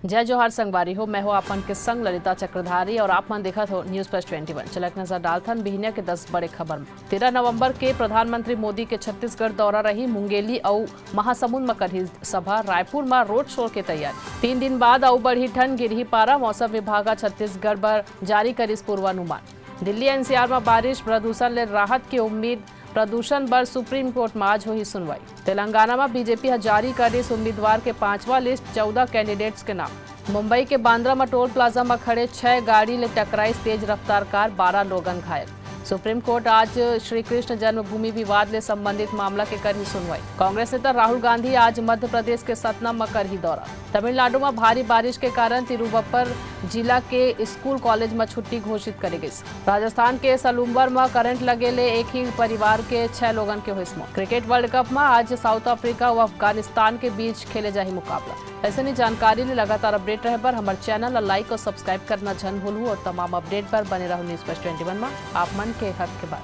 जय जोहार संगवारी हो। मैं हो आपन के संग ललिता चक्रधारी और आप मन देखत हो न्यूज प्लस 21। चलक नजर डालथन बिहनिया के 10 बड़े खबर में। 13 नवंबर के प्रधानमंत्री मोदी के छत्तीसगढ़ दौरा रही। मुंगेली और महासमुंद में करही सभा। रायपुर में रोड शो के तैयारी। 3 दिन बाद और बढ़ी ठंड, गिरही पारा। मौसम विभाग छत्तीसगढ़ पर जारी करिस पूर्वानुमान। दिल्ली एनसीआर में बारिश, प्रदूषण ले राहत की उम्मीद। प्रदूषण पर सुप्रीम कोर्ट में आज हुई सुनवाई। तेलंगाना में बीजेपी जारी करिस उम्मीदवार के 5वां लिस्ट, 14 कैंडिडेट्स के नाम। मुंबई के बांद्रा में टोल प्लाजा में खड़े 6 गाड़ी ले टकराई तेज रफ्तार कार, 12 लोगन घायल। सुप्रीम कोर्ट आज श्री कृष्ण जन्मभूमि विवाद ले संबंधित मामला के करही सुनवाई। कांग्रेस नेता राहुल गांधी आज मध्य प्रदेश के सतना में करही दौरा। तमिलनाडु में भारी बारिश के कारण तिरुवप्पर जिला के स्कूल कॉलेज में छुट्टी घोषित करी गई। राजस्थान के सलूम्बर में करंट लगेले एक ही परिवार के 6 लोगन के हुई मौत। क्रिकेट वर्ल्ड कप में आज साउथ अफ्रीका और अफगानिस्तान के बीच खेले जाही मुकाबला। ऐसे नहीं जानकारी ले लगातार अपडेट रहे पर हमारे चैनल लाइक और सब्सक्राइब करना जन भूलू और तमाम अपडेट पर बने रहो न्यूज प्लस 21 में आप मन के हक के बाद।